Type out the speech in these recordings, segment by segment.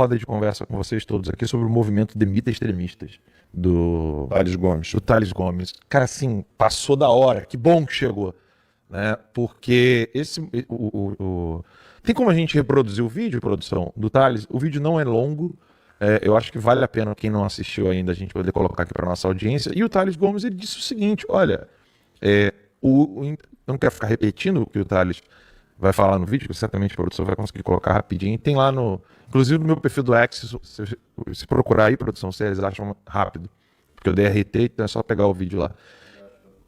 roda de conversa com vocês todos aqui sobre o movimento Demita Extremistas do Thales Gomes. Cara, assim, passou da hora. Que bom que chegou. Né? Porque tem como a gente reproduzir o vídeo, produção, do Thales? O vídeo não é longo. Eu acho que vale a pena, quem não assistiu ainda, a gente poder colocar aqui para nossa audiência. E o Thales Gomes, ele disse o seguinte, olha, não quero ficar repetindo o que o Thales vai falar no vídeo, que certamente a produção vai conseguir colocar rapidinho. Tem lá inclusive no meu perfil do X, se procurar aí, produção, vocês acham rápido. Porque eu dei RT, então é só pegar o vídeo lá.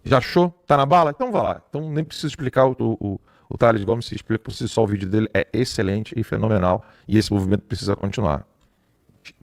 Já achou? Tá na bala? Então vai lá. Então nem preciso explicar o Thales Gomes, se explica por si só, o vídeo dele é excelente e fenomenal. E esse movimento precisa continuar.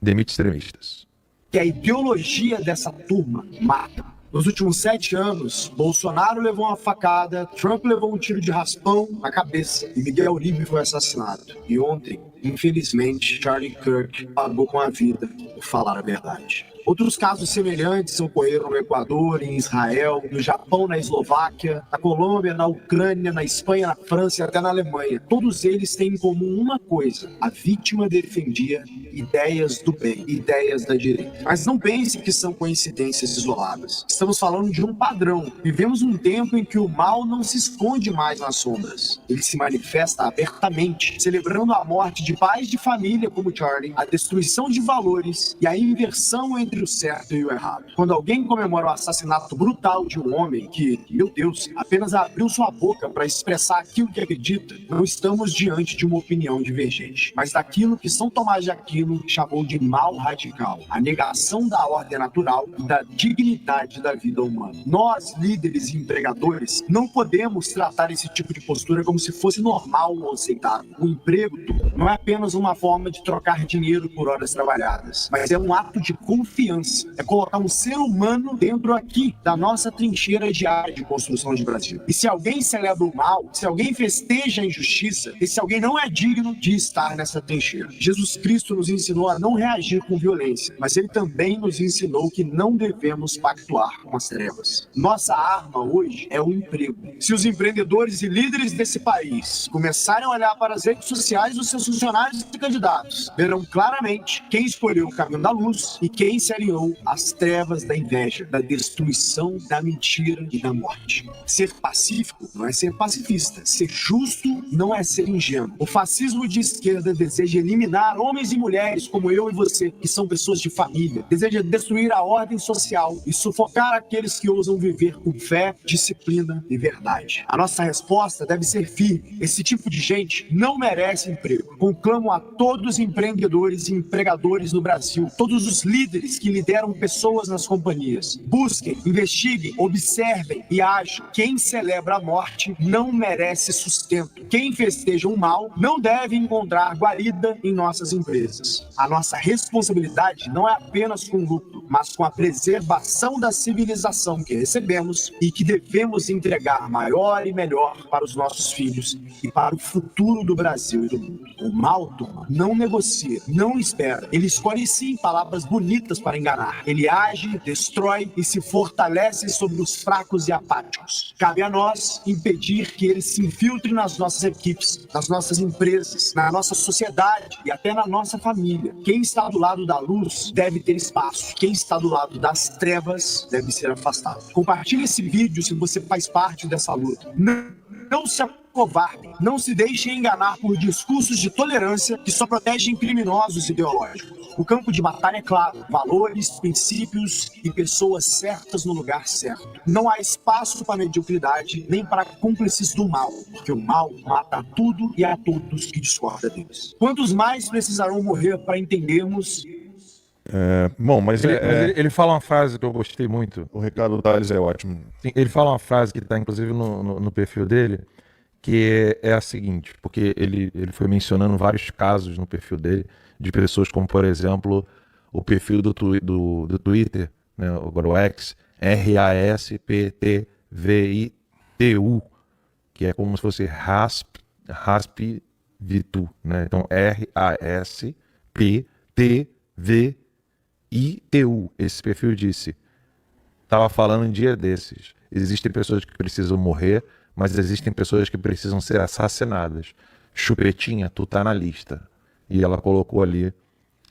Demite extremistas. Que a ideologia dessa turma mata. Nos últimos 7 anos, Bolsonaro levou uma facada, Trump levou um tiro de raspão na cabeça e Miguel Uribe foi assassinado. E ontem, infelizmente, Charlie Kirk pagou com a vida por falar a verdade. Outros casos semelhantes ocorreram no Equador, em Israel, no Japão, na Eslováquia, na Colômbia, na Ucrânia, na Espanha, na França e até na Alemanha. Todos eles têm em comum uma coisa: a vítima defendia ideias do bem, ideias da direita. Mas não pense que são coincidências isoladas. Estamos falando de um padrão. Vivemos um tempo em que o mal não se esconde mais nas sombras. Ele se manifesta abertamente, celebrando a morte de pais de família como Charlie, a destruição de valores e a inversão entre o certo e o errado. Quando alguém comemora o assassinato brutal de um homem que, meu Deus, apenas abriu sua boca para expressar aquilo que acredita, não estamos diante de uma opinião divergente, mas daquilo que São Tomás de Aquino chamou de mal radical, a negação da ordem natural e da dignidade da vida humana. Nós, líderes e empregadores, não podemos tratar esse tipo de postura como se fosse normal ou aceitável. O emprego não é apenas uma forma de trocar dinheiro por horas trabalhadas, mas é um ato de confiança, é colocar um ser humano dentro aqui da nossa trincheira diária de construção de Brasil. E se alguém celebra o mal, se alguém festeja a injustiça, esse alguém não é digno de estar nessa trincheira. Jesus Cristo nos ensinou a não reagir com violência, mas ele também nos ensinou que não devemos pactuar com as trevas. Nossa arma hoje é o emprego. Se os empreendedores e líderes desse país começarem a olhar para as redes sociais dos seus funcionários e candidatos, verão claramente quem escolheu o caminho da luz e quem se alinhou às trevas da inveja, da destruição, da mentira e da morte. Ser pacífico não é ser pacifista. Ser justo não é ser ingênuo. O fascismo de esquerda deseja eliminar homens e mulheres como eu e você, que são pessoas de família. Deseja destruir a ordem social e sufocar aqueles que ousam viver com fé, disciplina e verdade. A nossa resposta deve ser firme. Esse tipo de gente não merece emprego. Conclamo a todos os empreendedores e empregadores no Brasil, todos os líderes que lideram pessoas nas companhias. Busquem, investiguem, observem e ajam. Quem celebra a morte não merece sustento. Quem festeja o mal não deve encontrar guarida em nossas empresas. A nossa responsabilidade não é apenas com o lucro, mas com a preservação da civilização que recebemos e que devemos entregar maior e melhor para os nossos filhos e para o futuro do Brasil e do mundo. O mal, turma, não negocia, não espera. Ele escolhe sim palavras bonitas para enganar. Ele age, destrói e se fortalece sobre os fracos e apáticos. Cabe a nós impedir que ele se infiltre nas nossas equipes, nas nossas empresas, na nossa sociedade e até na nossa família. Quem está do lado da luz deve ter espaço. Quem está do lado das trevas deve ser afastado. Compartilhe esse vídeo se você faz parte dessa luta. Não se acovarde, não se deixe enganar por discursos de tolerância que só protegem criminosos ideológicos. O campo de batalha é claro: valores, princípios e pessoas certas no lugar certo. Não há espaço para mediocridade nem para cúmplices do mal, porque o mal mata a tudo e a todos que discordam deles. Quantos mais precisarão morrer para entendermos? Bom, mas ele fala uma frase que eu gostei muito. O recado do Thales é ótimo. Sim, ele fala uma frase que está inclusive no perfil dele, que é a seguinte, porque ele foi mencionando vários casos no perfil dele, de pessoas como, por exemplo, o perfil do Twitter, né, agora o X, RASPTVITU, que é como se fosse RASPVITU, né? Então, RASPTVITU. Esse perfil disse, estava falando um dia desses, existem pessoas que precisam morrer, mas existem pessoas que precisam ser assassinadas. Chupetinha, tu tá na lista. E ela colocou ali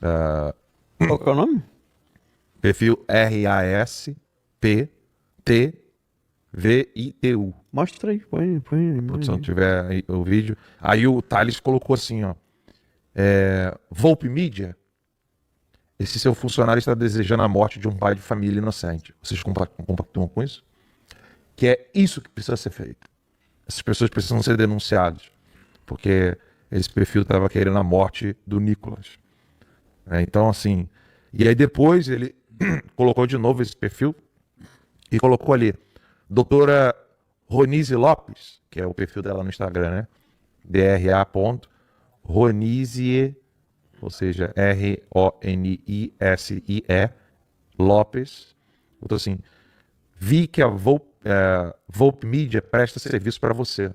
Qual que é o nome? Perfil RASPTVITU. Mostra aí, põe. Se não tiver aí o vídeo. Aí o Thales colocou assim, ó. Volpe Mídia. Esse seu funcionário está desejando a morte de um pai de família inocente. Vocês compactuam com isso? Que é isso que precisa ser feito. Essas pessoas precisam ser denunciadas. Porque esse perfil estava querendo a morte do Nicolas. Então, assim... E aí depois ele colocou de novo esse perfil e colocou ali doutora Ronise Lopes, que é o perfil dela no Instagram, né? DRA.Ronise, ou seja, RONISIE Lopes. Botou assim, vi que a Volpe Media presta serviço para você.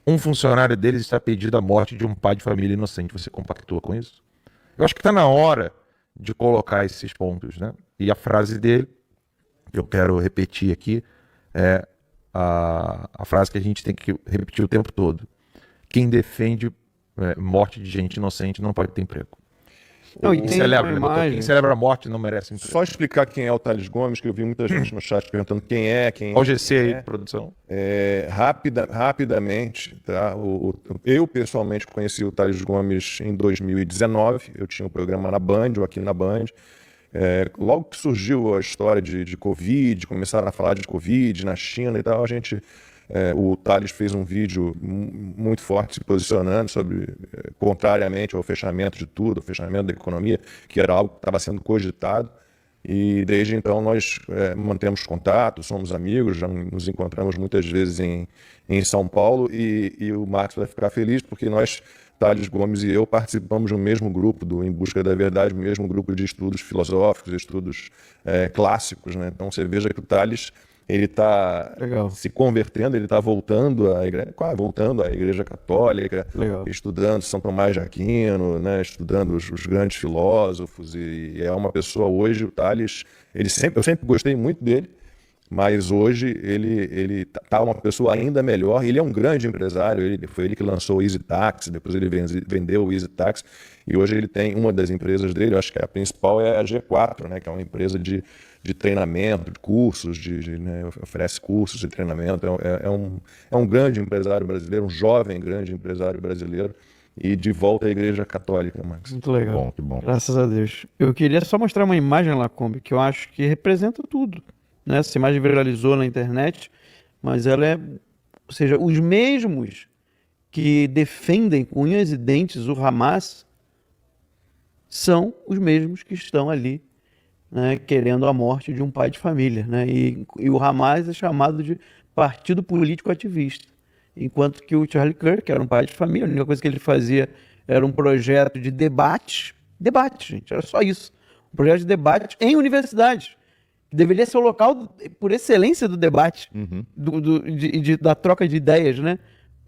Um funcionário deles está pedindo a morte de um pai de família inocente. Você compactua com isso? Eu acho que está na hora de colocar esses pontos, né? E a frase dele, que eu quero repetir aqui, é a frase que a gente tem que repetir o tempo todo. Quem defende morte de gente inocente não pode ter emprego. Não, Quem celebra a morte não merece emprego. Só explicar quem é o Thales Gomes, que eu vi muita gente no chat perguntando quem é. Olha o GC aí, produção. Rapidamente, tá? Eu pessoalmente conheci o Thales Gomes em 2019. Eu tinha um programa na Band, ou aqui na Band. Logo que surgiu a história de Covid, começaram a falar de Covid na China e tal, o Thales fez um vídeo muito forte se posicionando sobre, contrariamente ao fechamento de tudo, ao fechamento da economia, que era algo que estava sendo cogitado. E desde então nós mantemos contato, somos amigos, já nos encontramos muitas vezes em São Paulo e o Marcos vai ficar feliz porque nós, Thales Gomes e eu, participamos do mesmo grupo do Em Busca da Verdade, o mesmo grupo de estudos filosóficos, estudos clássicos, né? Então você veja que o Thales ele está se convertendo, ele está voltando à Igreja Católica, estudando São Tomás de Aquino, né, estudando os grandes filósofos, e é uma pessoa hoje, o Thales, eu sempre gostei muito dele, mas hoje ele está uma pessoa ainda melhor. Ele é um grande empresário, foi ele que lançou o Easy Taxi, depois ele vendeu o Easy Taxi, e hoje ele tem uma das empresas dele, eu acho que a principal é a G4, né, que é uma empresa de treinamento, de cursos, né, oferece cursos de treinamento. É um grande empresário brasileiro, um jovem grande empresário brasileiro, e de volta à Igreja Católica, Max. Muito legal. Que bom. Graças a Deus. Eu queria só mostrar uma imagem, Lacombe, que eu acho que representa tudo, né? Essa imagem viralizou na internet, mas ela ou seja, os mesmos que defendem com unhas e dentes o Hamas são os mesmos que estão ali, né, querendo a morte de um pai de família, né? E o Hamas é chamado de partido político ativista, enquanto que o Charlie Kirk, que era um pai de família, a única coisa que ele fazia era um projeto de debate, gente, era só isso, um projeto de debate em universidades, que deveria ser o local por excelência do debate, da troca de ideias, né?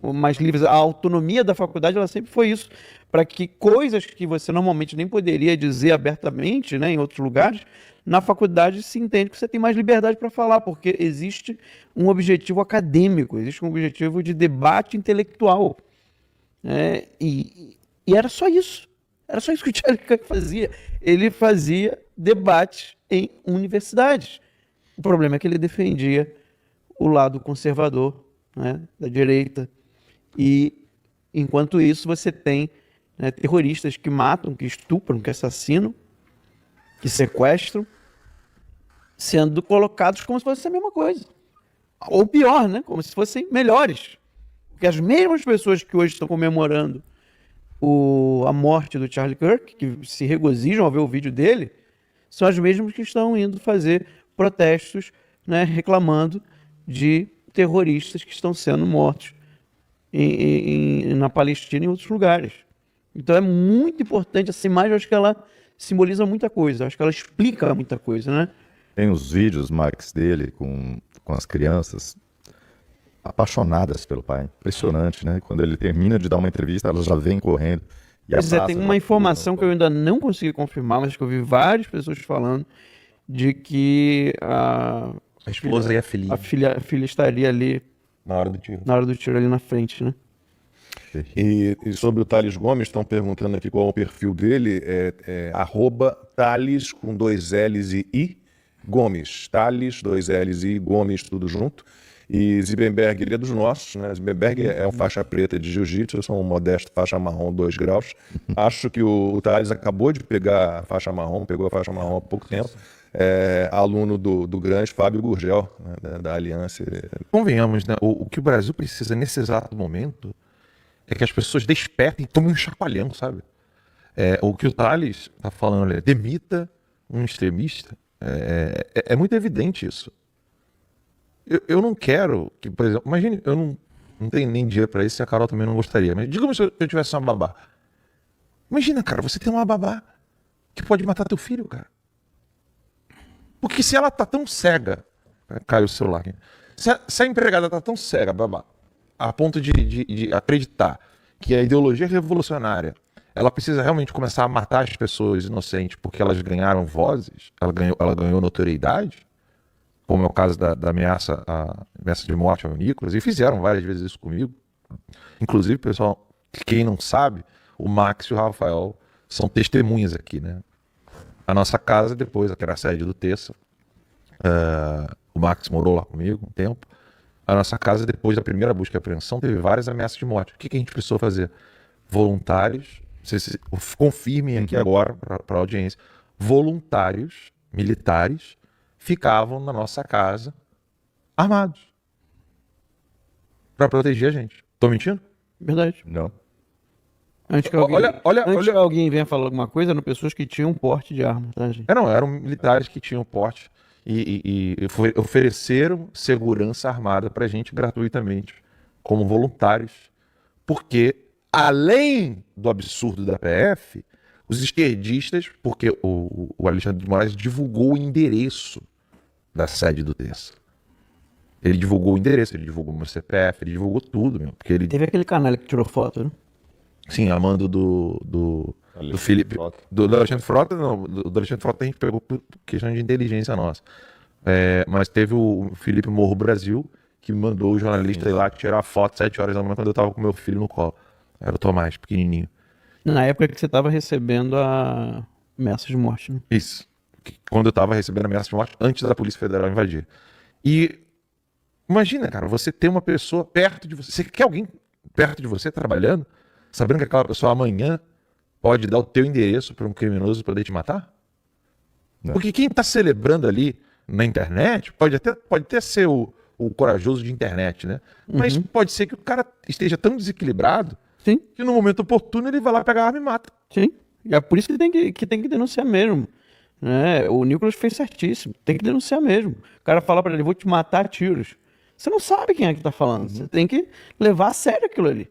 Mais livres. A autonomia da faculdade, ela sempre foi isso, para que coisas que você normalmente nem poderia dizer abertamente, né, em outros lugares, na faculdade se entende que você tem mais liberdade para falar, porque existe um objetivo acadêmico, existe um objetivo de debate intelectual. E era só isso. Era só isso que o Charlie Kirk fazia. Ele fazia debate em universidades. O problema é que ele defendia o lado conservador, né, da direita. E, enquanto isso, você tem, né, terroristas que matam, que estupram, que assassinam, que sequestram, sendo colocados como se fosse a mesma coisa. Ou pior, né? Como se fossem melhores. Porque as mesmas pessoas que hoje estão comemorando a morte do Charlie Kirk, que se regozijam ao ver o vídeo dele, são as mesmas que estão indo fazer protestos, né, reclamando de terroristas que estão sendo mortos na Palestina e em outros lugares. Então é muito importante essa imagem. Eu acho que ela simboliza muita coisa, eu acho que ela explica muita coisa, né? Tem os vídeos, Max, dele com as crianças apaixonadas pelo pai. Impressionante, né? Quando ele termina de dar uma entrevista, elas já vêm correndo. Tem uma informação que eu ainda não consegui confirmar, mas que eu vi várias pessoas falando, de que a esposa e a filha estaria ali na hora do tiro. Na hora do tiro ali na frente, né? E sobre o Thales Gomes, estão perguntando aqui qual é o perfil dele, @Thales com 2 L's e I, Gomes, Thales, 2 L's e I, Gomes, tudo junto. E Zibenberg, ele é dos nossos, né? Zibenberg é um faixa preta de jiu-jitsu, eu sou um modesto faixa marrom 2 graus. Acho que o Thales acabou de pegar a faixa marrom, pegou a faixa marrom há pouco tempo. Aluno do grande Fábio Gurgel, né, da Aliança. Convenhamos, né? O que o Brasil precisa nesse exato momento é que as pessoas despertem e tomem um chacoalhão, sabe? O que o Thales está falando ali, demita um extremista, é muito evidente isso. Eu não quero que, por exemplo, imagine, eu não tenho nem dinheiro para isso e a Carol também não gostaria, mas diga-me se eu tivesse uma babá. Imagina, cara, você tem uma babá que pode matar teu filho, cara. Porque se ela tá tão cega, caiu o celular aqui, se a empregada tá tão cega, babá, a ponto de acreditar que a ideologia revolucionária, ela precisa realmente começar a matar as pessoas inocentes porque elas ganharam vozes, ela ganhou notoriedade, como é o caso da ameaça de morte ao Nicolas, e fizeram várias vezes isso comigo. Inclusive, pessoal, quem não sabe, o Max e o Rafael são testemunhas aqui, né? A nossa casa, depois, que era a sede do Terça, o Max morou lá comigo um tempo. A nossa casa, depois da primeira busca e apreensão, teve várias ameaças de morte. O que a gente precisou fazer? Voluntários, vocês confirmem aqui agora para a audiência, voluntários militares ficavam na nossa casa armados para proteger a gente. Tô mentindo? Verdade. Não. Antes que alguém venha falar alguma coisa, eram pessoas que tinham porte de arma, tá, gente? Eram militares que tinham porte e ofereceram segurança armada pra gente gratuitamente, como voluntários. Porque, além do absurdo da PF, os esquerdistas, porque o Alexandre de Moraes divulgou o endereço da sede do Terça. Ele divulgou o endereço, ele divulgou o meu CPF, ele divulgou tudo, meu. Porque ele... Teve aquele canal que tirou foto, né? Sim, a mando do Felipe. Do Alexandre Frota, não. Do Alexandre Frota a gente pegou por questão de inteligência nossa. Mas teve o Felipe Morro Brasil, que me mandou o jornalista ir lá tirar a foto 7 horas da manhã quando eu tava com meu filho no colo. Era o Tomás, pequenininho. Na época que você tava recebendo a ameaça de morte, né? Isso. Quando eu tava recebendo ameaça de morte, antes da Polícia Federal invadir. E imagina, cara, você ter uma pessoa perto de você. Você quer alguém perto de você trabalhando, sabendo que aquela pessoa amanhã pode dar o teu endereço para um criminoso poder te matar? Não. Porque quem tá celebrando ali na internet pode até ser o corajoso de internet, né? Mas pode ser que o cara esteja tão desequilibrado, sim, que no momento oportuno ele vai lá pegar a arma e mata. Sim, e é por isso que tem que denunciar mesmo. O Nicolas fez certíssimo, tem que denunciar mesmo. O cara fala pra ele, vou te matar a tiros. Você não sabe quem é que tá falando, você tem que levar a sério aquilo ali.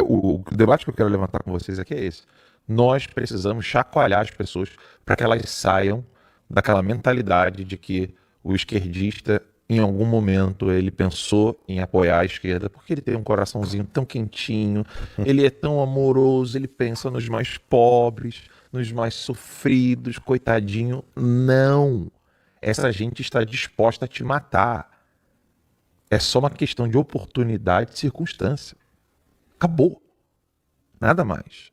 O debate que eu quero levantar com vocês aqui é esse. Nós precisamos chacoalhar as pessoas para que elas saiam daquela mentalidade de que o esquerdista, em algum momento, ele pensou em apoiar a esquerda porque ele tem um coraçãozinho tão quentinho, ele é tão amoroso, ele pensa nos mais pobres, nos mais sofridos, coitadinho. Não! Essa gente está disposta a te matar. É só uma questão de oportunidade e circunstância. Acabou. Nada mais.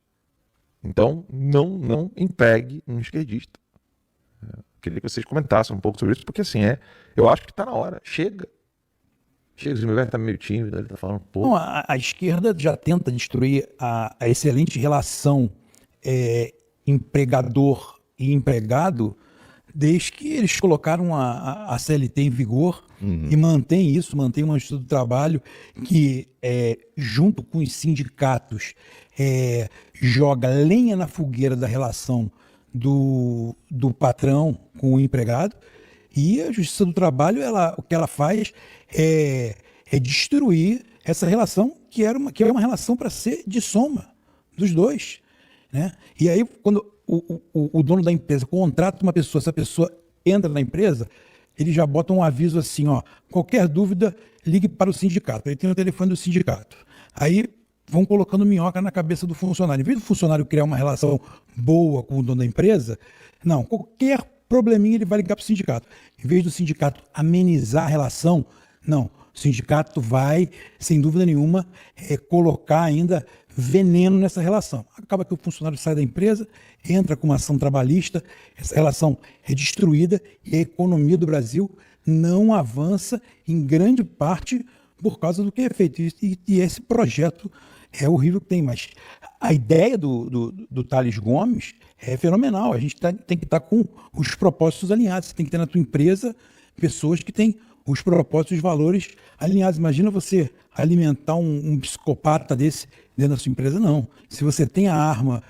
Então, não empregue um esquerdista. Queria que vocês comentassem um pouco sobre isso, porque assim, eu acho que está na hora. Chega. O Zimmerberg está meio tímido, ele está falando um pouco. Não, a esquerda já tenta destruir a excelente relação empregador e empregado desde que eles colocaram a CLT em vigor e mantém uma Justiça do Trabalho que, junto com os sindicatos, joga lenha na fogueira da relação do patrão com o empregado. E a Justiça do Trabalho, o que ela faz é destruir essa relação que é uma relação para ser de soma dos dois, né? E aí, quando o dono da empresa contrata uma pessoa, essa pessoa entra na empresa, ele já bota um aviso assim, qualquer dúvida, ligue para o sindicato. Ele tem o telefone do sindicato. Aí vão colocando minhoca na cabeça do funcionário. Em vez do funcionário criar uma relação boa com o dono da empresa, não, qualquer probleminha ele vai ligar para o sindicato. Em vez do sindicato amenizar a relação, não, O sindicato vai, sem dúvida nenhuma, colocar ainda veneno nessa relação. Acaba que o funcionário sai da empresa, entra com uma ação trabalhista, essa relação é destruída e a economia do Brasil não avança em grande parte por causa do que é feito. E esse projeto é horrível que tem, mas a ideia do Tales Gomes é fenomenal. A gente tem que estar com os propósitos alinhados. Você tem que ter na tua empresa pessoas que têm os propósitos e os valores alinhados. Imagina você alimentar um psicopata desse dentro da sua empresa, não. Se você tem a arma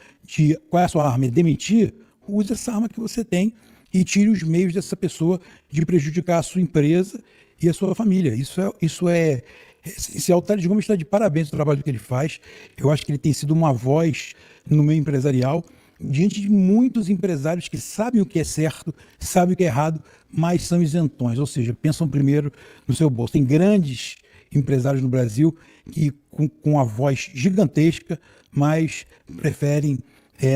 qual é a sua arma? É demitir? Use essa arma que você tem e tire os meios dessa pessoa de prejudicar a sua empresa e a sua família. Isso é essencial. O Tales Gomes está de parabéns pelo trabalho que ele faz. Eu acho que ele tem sido uma voz no meio empresarial diante de muitos empresários que sabem o que é certo, sabem o que é errado, mas são isentões, ou seja, pensam primeiro no seu bolso. Tem grandes empresários no Brasil que com a voz gigantesca, mas preferem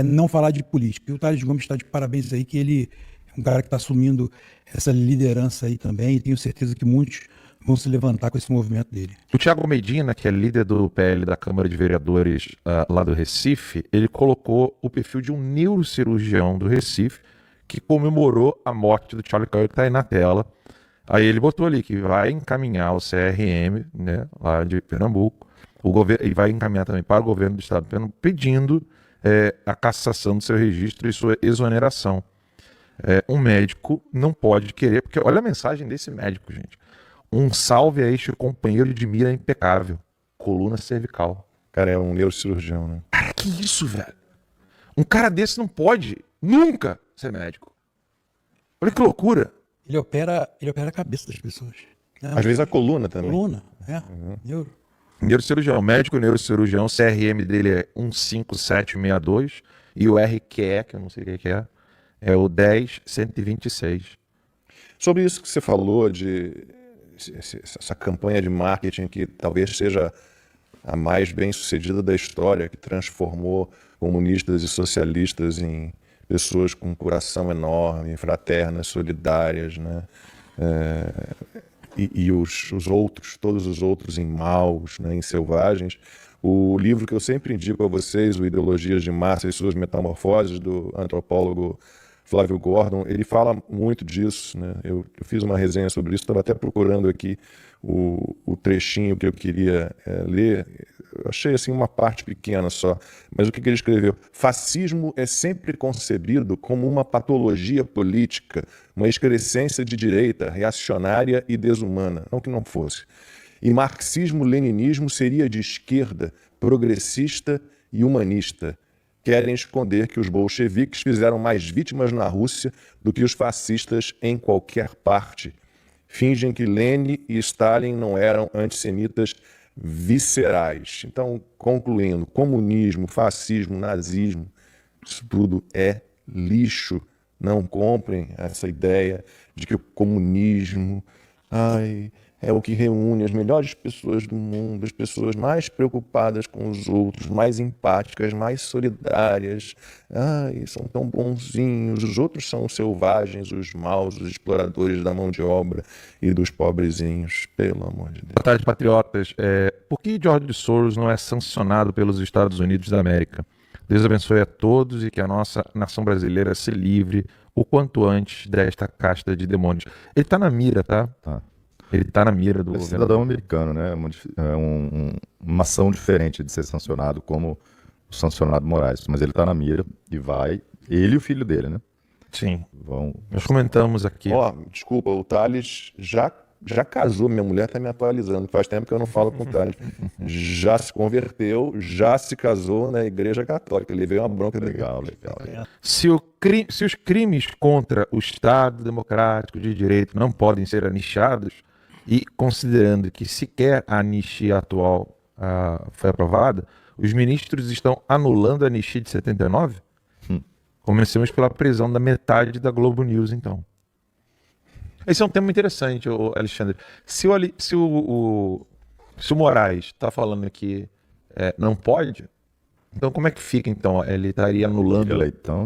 não falar de política. E o Tales Gomes está de parabéns aí, que ele é um cara que está assumindo essa liderança aí também, e tenho certeza que muitos vão se levantar com esse movimento dele. O Thiago Medina, que é líder do PL da Câmara de Vereadores lá do Recife, ele colocou o perfil de um neurocirurgião do Recife que comemorou a morte do Charlie Kirk, que está aí na tela. Aí ele botou ali que vai encaminhar o CRM, né, lá de Pernambuco, e vai encaminhar também para o governo do estado de Pernambuco, pedindo a cassação do seu registro e sua exoneração. Um médico não pode querer, porque olha a mensagem desse médico, gente. Um salve a este companheiro de mira impecável. Coluna cervical. Cara, é um neurocirurgião, né? Cara, que isso, velho? Um cara desse não pode nunca ser médico. Olha que loucura. Ele opera a cabeça das pessoas. Às vezes a coluna também. Coluna, neuro. Neurocirurgião, médico neurocirurgião, o CRM dele é 15762 e o RQE, que eu não sei o que é o 10126. Sobre isso que você falou de essa campanha de marketing que talvez seja a mais bem-sucedida da história, que transformou comunistas e socialistas em pessoas com um coração enorme, fraternas, solidárias, né? E os outros, todos os outros em maus, né, em selvagens. O livro que eu sempre indico a vocês, o Ideologias de Massa e Suas Metamorfoses, do antropólogo Flávio Gordon, ele fala muito disso, né? Eu fiz uma resenha sobre isso, estava até procurando aqui o trechinho que eu queria ler. Eu achei assim uma parte pequena só, mas o que ele escreveu? Fascismo é sempre concebido como uma patologia política, uma excrescência de direita, reacionária e desumana, não que não fosse. E marxismo-leninismo seria de esquerda, progressista e humanista. Querem esconder que os bolcheviques fizeram mais vítimas na Rússia do que os fascistas em qualquer parte. Fingem que Lenin e Stalin não eram antissemitas viscerais. Então, concluindo, comunismo, fascismo, nazismo, isso tudo é lixo. Não comprem essa ideia de que o comunismo é o que reúne as melhores pessoas do mundo, as pessoas mais preocupadas com os outros, mais empáticas, mais solidárias. São tão bonzinhos. Os outros são os selvagens, os maus, os exploradores da mão de obra e dos pobrezinhos. Pelo amor de Deus. Boa tarde, patriotas. Por que George Soros não é sancionado pelos Estados Unidos da América? Deus abençoe a todos e que a nossa nação brasileira se livre o quanto antes desta casta de demônios. Ele está na mira, tá? Tá. Ele está na mira do É governo. cidadão americano, né? Uma ação diferente de ser sancionado como o sancionado Moraes. Mas ele está na mira e vai. Ele e o filho dele, né? Sim. Vão. Nós comentamos aqui. Desculpa, o Thales já casou, minha mulher está me atualizando, faz tempo que eu não falo com o Thales. Já se converteu, já se casou na Igreja Católica. Ele veio uma bronca Legal. Se os crimes contra o Estado democrático de direito não podem ser anistiados, e considerando que sequer a anistia atual foi aprovada, os ministros estão anulando a anistia de 79? Comecemos pela prisão da metade da Globo News, então. Esse é um tema interessante, Alexandre. Se o Moraes está falando que não pode, então como é que fica, então? Ele estaria anulando...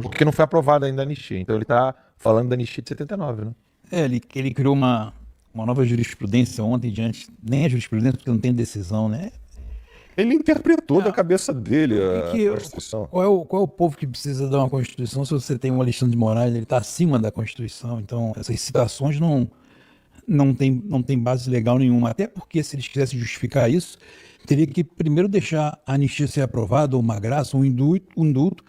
Porque não foi aprovada ainda a anistia, então ele está falando da anistia de 79, né? Ele criou uma uma nova jurisprudência ontem diante, nem a jurisprudência porque não tem decisão, né? Ele interpretou da cabeça dele a Que- Constituição. Qual é o povo que precisa dar uma Constituição se você tem um Alexandre de Moraes, ele está acima da Constituição, então essas citações não tem base legal nenhuma, até porque se eles quisessem justificar isso, teria que primeiro deixar a anistia ser aprovada, ou uma graça, um indulto,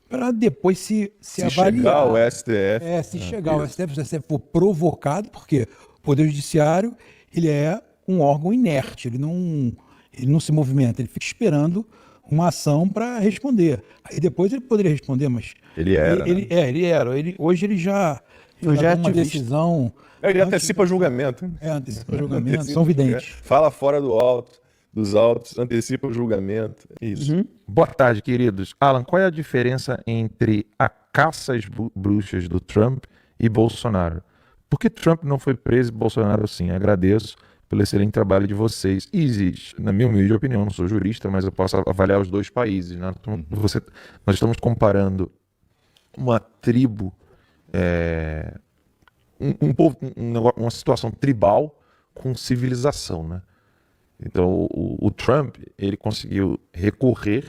para depois se Se avaliar. chegar ao STF. Se chegar ao STF, se o STF for provocado, porque o Poder Judiciário ele é um órgão inerte, ele não se movimenta, ele fica esperando uma ação para responder. Aí depois ele poderia responder, mas Ele era, né? ele era. Hoje ele já já é dá uma ativista. decisão. Ele antecipa julgamento. Antecipa julgamento, Antecipa- são videntes. Fala fora dos autos, antecipa o julgamento. Isso. Boa tarde, queridos. Alan, qual é a diferença entre a caça às bruxas do Trump e Bolsonaro? Por que Trump não foi preso e Bolsonaro sim? Agradeço pelo excelente trabalho de vocês. E existe, na minha humilde opinião, não sou jurista, mas eu posso avaliar os dois países, né? Nós estamos comparando uma tribo, uma situação tribal com civilização, né? Então, o Trump, ele conseguiu recorrer,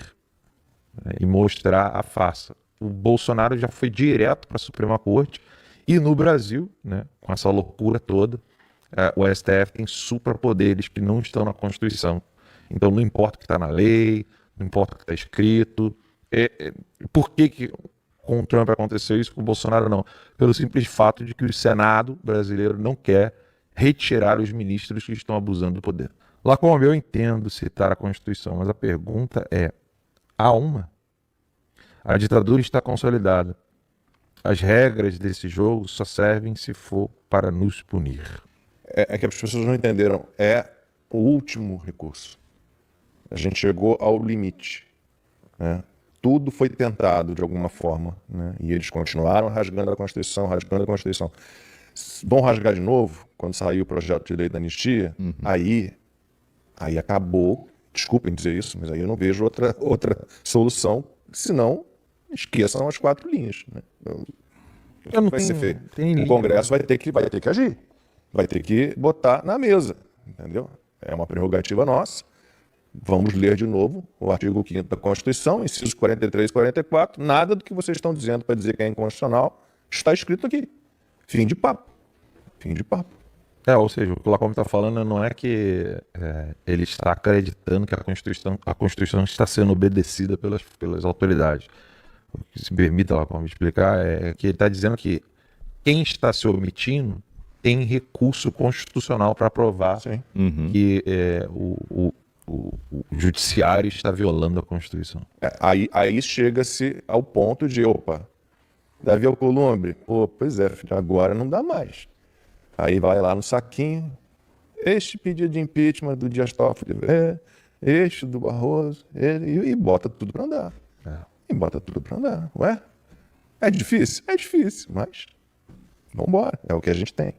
né, e mostrar a farsa. O Bolsonaro já foi direto para a Suprema Corte e no Brasil, né, com essa loucura toda, o STF tem suprapoderes que não estão na Constituição. Então, não importa o que está na lei, não importa o que está escrito. Por que com o Trump aconteceu isso, com o Bolsonaro não? Pelo simples fato de que o Senado brasileiro não quer retirar os ministros que estão abusando do poder. Lacombe, eu entendo citar a Constituição, mas a pergunta é: há uma? A ditadura está consolidada. As regras desse jogo só servem se for para nos punir. É que as pessoas não entenderam. É o último recurso. A gente chegou ao limite, né? Tudo foi tentado de alguma forma, né? E eles continuaram rasgando a Constituição, rasgando a Constituição. Vão rasgar de novo, quando sair o projeto de lei da anistia, aí acabou. Desculpem dizer isso, mas aí eu não vejo outra solução, senão esqueçam as 4 linhas, né? O que vai ser feito? O Congresso vai ter que agir, vai ter que botar na mesa, entendeu? É uma prerrogativa nossa. Vamos ler de novo o artigo 5º da Constituição, incisos 43 e 44. Nada do que vocês estão dizendo para dizer que é inconstitucional está escrito aqui. Fim de papo. Fim de papo. Ou seja, o que o Lacombe está falando não é que ele está acreditando que a Constituição está sendo obedecida pelas autoridades. O que se permita, Lacombe, explicar é que ele está dizendo que quem está se omitindo tem recurso constitucional para provar Sim. que o judiciário está violando a Constituição. Aí chega-se ao ponto de, Davi Alcolumbre, pois é, filho, agora não dá mais. Aí vai lá no saquinho, este pedido de impeachment do Dias Toffoli, este do Barroso, e bota tudo para andar. E bota tudo para andar. Ué? É difícil? É difícil, mas vamos embora, é o que a gente tem.